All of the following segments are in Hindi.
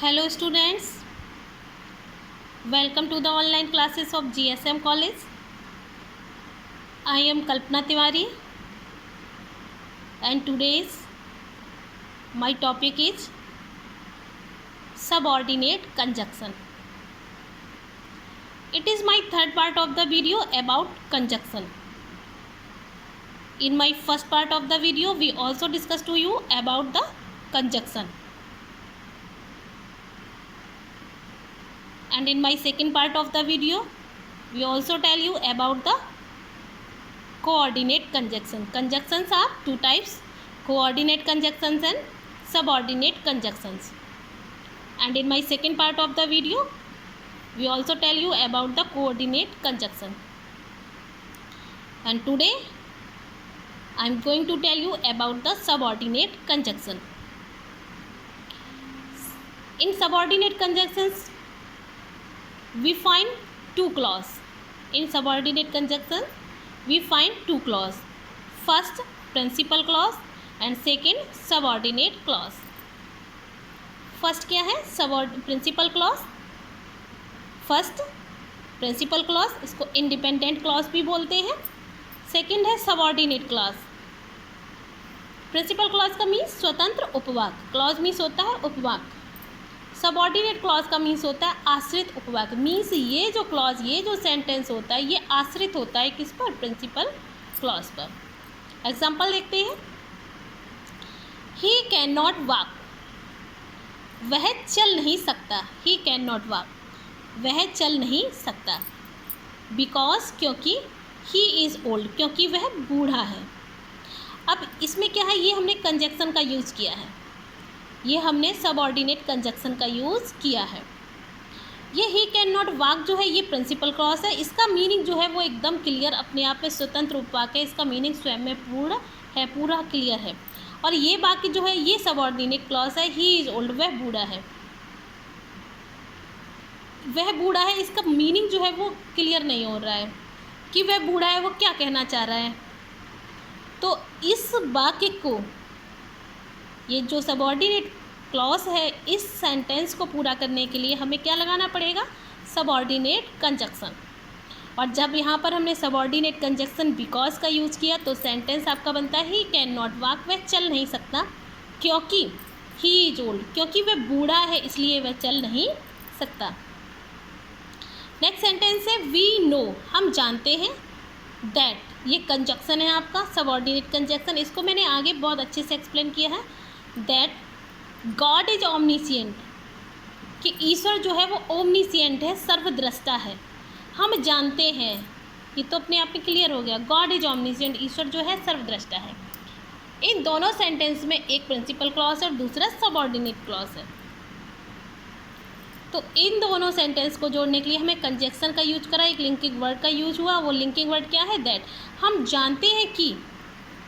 Hello students, welcome to the online classes of GSM College. I am Kalpana Tiwari and today's my topic is subordinate conjunction. It is my third part of the video about conjunction. In my first part of the video we also discussed to you about the conjunction. And in my second part of the video we also tell you about the coordinate conjunction. Conjunctions are two types: coordinate conjunctions and subordinate conjunctions. And in my second part of the video we also tell you about the coordinate conjunction. And today I am going to tell you about the subordinate conjunction. In subordinate conjunctions we find two clauses. In subordinate conjunction we find two clauses. First, principal clause and second, subordinate clause. First क्या है? Principal clause. First principal clause, इसको इंडिपेंडेंट क्लॉज भी बोलते हैं. सेकंड है सबऑर्डिनेट क्लॉज. प्रिंसिपल क्लॉज का मीन्स स्वतंत्र उपवाक. क्लॉज मीन्स होता है उपवाक. सबऑर्डिनेट क्लॉज का मीन्स होता है आश्रित उपवाक. मीन्स ये जो क्लॉज, ये जो सेंटेंस होता है ये आश्रित होता है किस पर? प्रिंसिपल क्लॉज पर. एग्जाम्पल देखते हैं. ही कैन नॉट वॉक, वह चल नहीं सकता. ही कैन नॉट वॉक, वह चल नहीं सकता. बिकॉज, क्योंकि. ही इज़ ओल्ड, क्योंकि वह बूढ़ा है. अब इसमें क्या है? ये हमने कंजक्शन का यूज़ किया है. ये हमने सबऑर्डिनेट कंजक्शन का यूज़ किया है. ये ही कैन नॉट वॉक जो है ये प्रिंसिपल क्लॉज है. इसका मीनिंग जो है वो एकदम क्लियर, अपने आप में स्वतंत्र उपवाक है. इसका मीनिंग स्वयं में पूर्ण है, पूरा क्लियर है. और ये बाकी जो है ये सबऑर्डिनेट क्लॉज है. ही इज़ ओल्ड, वह बूढ़ा है. वह बूढ़ा है, इसका मीनिंग जो है वो क्लियर नहीं हो रहा है कि वह बूढ़ा है, वो क्या कहना चाह रहा है. तो इस वाक्य को, ये जो सबऑर्डिनेट क्लॉज है, इस सेंटेंस को पूरा करने के लिए हमें क्या लगाना पड़ेगा? Subordinate conjunction. और जब यहाँ पर हमने सबऑर्डिनेट कंजक्शन बिकॉज का यूज़ किया तो सेंटेंस आपका बनता है ही कैन नॉट वॉक, वह चल नहीं सकता. क्योंकि ही इज ओल्ड, क्योंकि वह बूढ़ा है इसलिए वह चल नहीं सकता. नेक्स्ट सेंटेंस है वी नो, हम जानते हैं. दैट, ये कंजक्शन है आपका सबऑर्डिनेट कंजक्शन. इसको मैंने आगे बहुत अच्छे से एक्सप्लेन किया है. दैट गॉड इज ओमनिशिएंट, कि ईश्वर जो है वो ओमनिशिएंट है, सर्वद्रष्टा है. हम जानते हैं, ये तो अपने आप में क्लियर हो गया. गॉड इज ओमनिशिएंट, ईश्वर जो है सर्वद्रष्टा है. इन दोनों सेंटेंस में एक प्रिंसिपल क्लॉज और दूसरा सबऑर्डिनेट क्लॉज है. तो इन दोनों सेंटेंस को जोड़ने के लिए हमें कंजक्शन का यूज करा, एक लिंकिंग वर्ड का यूज हुआ. वो लिंकिंग वर्ड क्या है? दैट. हम जानते हैं कि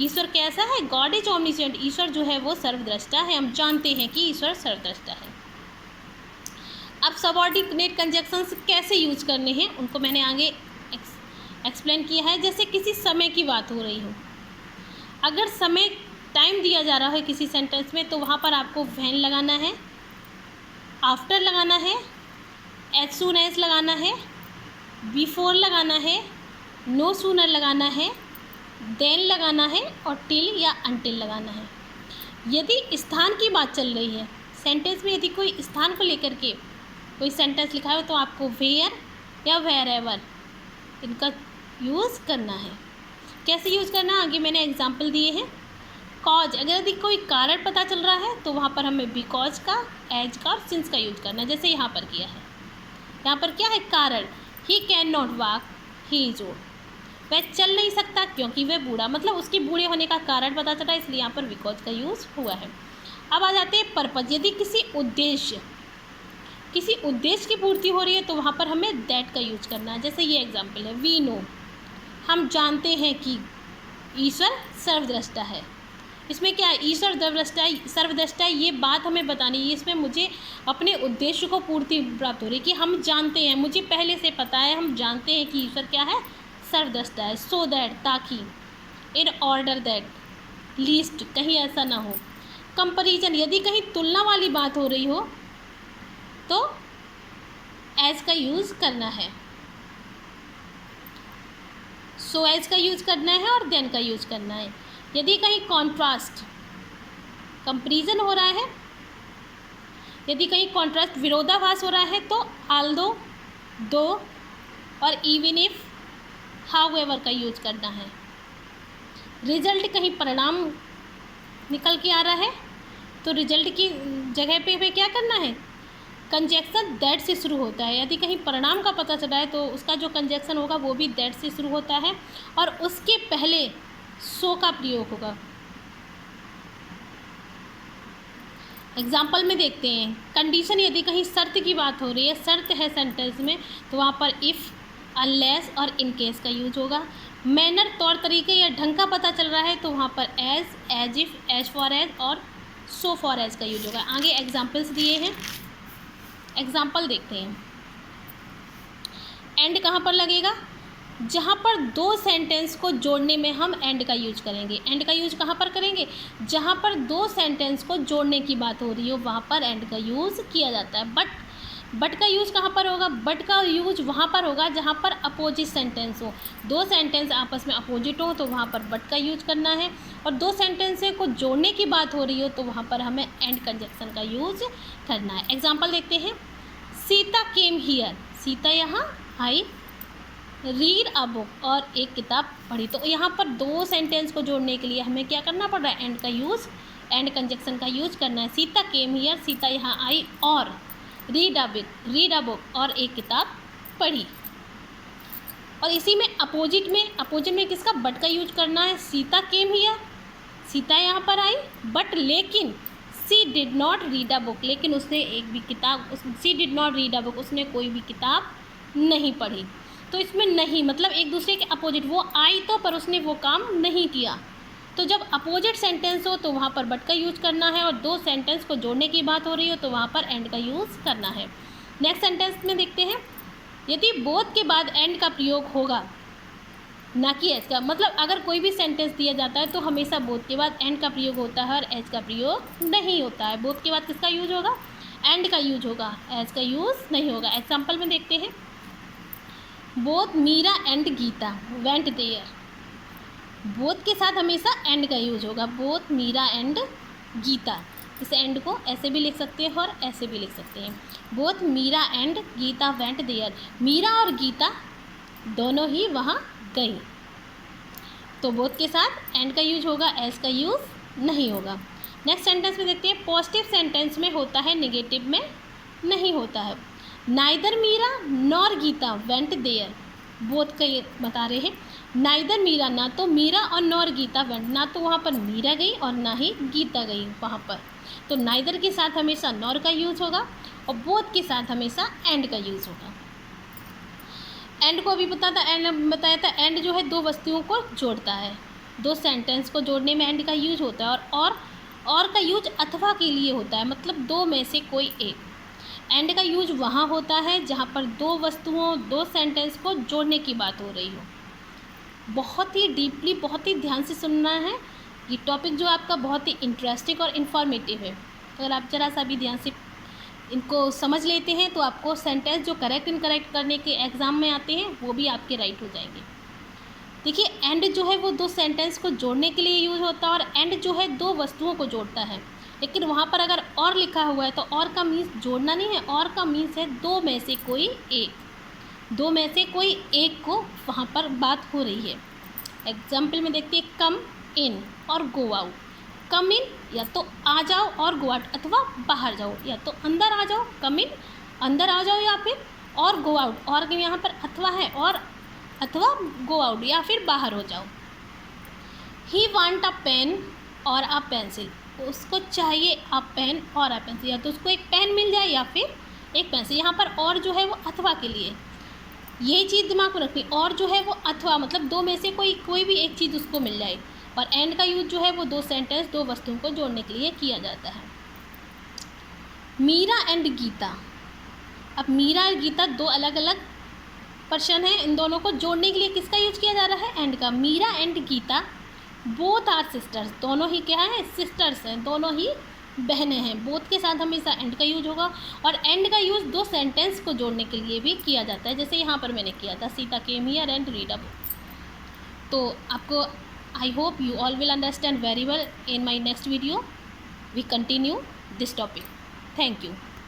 ईश्वर कैसा है? गॉड इज ओमनिशिएंट, ईश्वर जो है वो सर्वद्रष्टा है. हम जानते हैं कि ईश्वर सर्वद्रष्टा है. अब सबऑर्डिनेट कंजक्शंस कैसे यूज करने हैं उनको मैंने आगे एक्सप्लेन किया है. जैसे किसी समय की बात हो रही हो, अगर समय टाइम दिया जा रहा है किसी सेंटेंस में तो वहाँ पर आपको व्हेन लगाना है, आफ्टर लगाना है, एज सून एज लगाना है, बिफोर लगाना है, नो सूनर लगाना है, देन लगाना है और टिल या अनटिल लगाना है. यदि स्थान की बात चल रही है सेंटेंस में, यदि कोई स्थान को लेकर के कोई सेंटेंस लिखा हो तो आपको वेयर या वेयर एवर इनका यूज़ करना है. कैसे यूज़ करना है आगे मैंने एग्जाम्पल दिए हैं. कॉज, अगर यदि कोई कारण पता चल रहा है तो वहाँ पर हमें बिकॉज का, एज का और सिंस का यूज करना है, जैसे यहाँ पर किया है. यहाँ पर क्या है? कारण. He can not walk, he is old, वह चल नहीं सकता क्योंकि वह बूढ़ा, मतलब उसके बूढ़े होने का कारण पता चला, इसलिए यहाँ पर बिकॉज का यूज़ हुआ है. अब आ जाते हैं पर्पज. यदि किसी उद्देश्य की पूर्ति हो रही है तो वहाँ पर हमें दैट का यूज करना है. जैसे ये एग्जाम्पल है, वी नो, हम जानते हैं कि ईश्वर सर्वद्रष्टा है. इसमें क्या है? ईश्वर सर्वद्रष्टा है, ये बात हमें बतानी है. इसमें मुझे अपने उद्देश्य को पूर्ति प्राप्त हो रही है कि हम जानते हैं, मुझे पहले से पता है, हम जानते हैं कि ईश्वर क्या है? सर्वद्रष्टा है. सो दैट, ताकि. इन ऑर्डर दैट, लीस्ट, कहीं ऐसा ना हो. कंपैरिजन, यदि कहीं तुलना वाली बात हो रही हो तो एज का यूज़ करना है, सो एज का यूज़ करना है और देन का यूज़ करना है। यदि कहीं कॉन्ट्रास्ट कंपैरिजन हो रहा है, यदि कहीं कॉन्ट्रास्ट विरोधाभास हो रहा है तो आल्दो, दो और इवन इफ, हाउएवर का यूज़ करना है। रिजल्ट कहीं परिणाम निकल के आ रहा है तो रिजल्ट की जगह पे क्या करना है, कंजक्शन दैट से शुरू होता है। यदि कहीं परिणाम का पता चला है तो उसका जो कंजक्शन होगा वो भी दैट से शुरू होता है और उसके पहले सो का प्रयोग होगा। एग्जाम्पल में देखते हैं, कंडीशन यदि कहीं शर्त की बात हो रही है, शर्त है सेंटेंस में, तो वहाँ पर इफ़, अनलेस और इन केस का यूज होगा। मैनर तौर तरीके या ढंग का पता चल रहा है तो वहाँ पर as, as if, as for as और सो फॉर एज का यूज होगा। आगे एग्जाम्पल्स दिए हैं, एग्जाम्पल देखते हैं। एंड कहाँ पर लगेगा, जहाँ पर दो सेंटेंस को जोड़ने में हम एंड का यूज करेंगे। एंड का यूज कहाँ पर करेंगे, जहाँ पर दो सेंटेंस को जोड़ने की बात हो रही हो वहाँ पर एंड का यूज़ किया जाता है। बट का यूज़ कहाँ पर होगा, बट का यूज वहाँ पर होगा जहाँ पर अपोजिट सेंटेंस हो। दो सेंटेंस आपस में अपोजिट हो तो वहाँ पर बट का यूज करना है, और दो सेंटेंस को जोड़ने की बात हो रही हो तो वहाँ पर हमें एंड कंजक्शन का यूज करना है। एग्जाम्पल देखते हैं, सीता केम हियर, सीता यहाँ आई, रीड अ बुक और एक किताब पढ़ी। तो यहाँ पर दो सेंटेंस को जोड़ने के लिए हमें क्या करना पड़ रहा है, एंड का यूज़, एंड कंजक्शन का यूज करना है। सीता केम हियर, सीता यहाँ आई, और रीड अ बुक और एक किताब पढ़ी। और इसी में अपोजिट में किसका, बट का यूज करना है। सीता केम हियर, सीता यहाँ पर आई, बट लेकिन she did not read a book, लेकिन उसने एक भी किताब, she did not read a book, उसने कोई भी किताब नहीं पढ़ी। तो इसमें नहीं मतलब एक दूसरे के अपोजिट, वो आई तो पर उसने वो काम नहीं किया। तो जब अपोजिट सेंटेंस हो तो वहाँ पर बट का यूज़ करना है, और दो सेंटेंस को जोड़ने की बात हो रही हो तो वहाँ पर एंड का यूज़ करना है। नेक्स्ट सेंटेंस में देखते हैं, यदि बोथ के बाद एंड का प्रयोग होगा ना कि एज का, मतलब अगर कोई भी सेंटेंस दिया जाता है तो हमेशा बोथ के बाद एंड का प्रयोग होता है और एज का प्रयोग नहीं होता है। बोथ के बाद किसका यूज होगा, एंड का यूज होगा, एज का यूज़ नहीं होगा। एग्जाम्पल में देखते हैं, both Meera and Geeta went there, both के साथ हमेशा एंड का यूज होगा, बोथ मीरा एंड गीता। इस एंड को ऐसे भी लिख सकते हैं और ऐसे भी लिख सकते हैं, both Meera and Geeta went there, Meera और गीता दोनों ही वहाँ गई। तो बोथ के साथ एंड का यूज होगा, एज का यूज नहीं होगा। नेक्स्ट सेंटेंस में देखते हैं, पॉजिटिव सेंटेंस में होता है, नेगेटिव में नहीं होता है। Neither Meera nor Geeta went there, both का ये बता रहे हैं। नाइदर मीरा, ना तो मीरा, और नॉर गीता वेंट, ना तो वहाँ पर मीरा गई और ना ही गीता गई वहाँ पर। तो नाइदर के साथ हमेशा नॉर का यूज़ होगा और बोथ के साथ हमेशा एंड का यूज़ होगा। एंड को अभी बताया था, एंड जो है दो वस्तुओं को जोड़ता है, दो सेंटेंस को जोड़ने में एंड का यूज होता है। और का यूज अथवा के लिए होता है, मतलब दो में से कोई एक। एंड का यूज वहाँ होता है जहाँ पर दो वस्तुओं, दो सेंटेंस को जोड़ने की बात हो रही हो। बहुत ही डीपली, बहुत ही ध्यान से सुनना है। ये टॉपिक जो आपका बहुत ही इंटरेस्टिंग और इन्फॉर्मेटिव है। अगर आप ज़रा सा भी ध्यान से इनको समझ लेते हैं तो आपको सेंटेंस जो करेक्ट इनकरेक्ट करने के एग्ज़ाम में आते हैं वो भी आपके राइट हो जाएंगे। देखिए, एंड जो है वो दो सेंटेंस को जोड़ने के लिए यूज़ होता है, और एंड जो है दो वस्तुओं को जोड़ता है। लेकिन वहाँ पर अगर और लिखा हुआ है तो और का मीन्स जोड़ना नहीं है, और का मीन्स है दो में से कोई एक, दो में से कोई एक को वहाँ पर बात हो रही है। एग्जाम्पल में देखते हैं, कम इन और गो आउट। कम इन या तो आ जाओ और गो आउट, अथवा बाहर जाओ, या तो अंदर आ जाओ, कम इन अंदर आ जाओ, या फिर और गो आउट, और यहाँ पर अथवा है, और अथवा गो आउट या फिर बाहर हो जाओ। ही वांट अ पेन और अ पेंसिल, उसको चाहिए अ पेन और अ पेंसिल, या तो उसको एक पेन मिल जाए या फिर एक पेंसिल। यहाँ पर और जो है वो अथवा के लिए, यही चीज़ दिमाग में रखनी। और जो है वो अथवा मतलब दो में से कोई भी एक चीज़ उसको मिल जाए। और एंड का यूज जो है वो दो सेंटेंस, दो वस्तुओं को जोड़ने के लिए किया जाता है। मीरा एंड गीता, अब मीरा और गीता दो अलग अलग पर्सन हैं, इन दोनों को जोड़ने के लिए किसका यूज किया जा रहा है, एंड का। Meera and Geeta both are sisters, दोनों ही क्या है, सिस्टर्स हैं, दोनों ही बहनें हैं, बोथ के साथ हमेशा एंड का यूज होगा। और एंड का यूज़ दो सेंटेंस को जोड़ने के लिए भी किया जाता है, जैसे यहाँ पर मैंने किया था, Sita came here and read a book. तो आपको I hope you all will understand very well. In my next video we continue this topic. Thank you.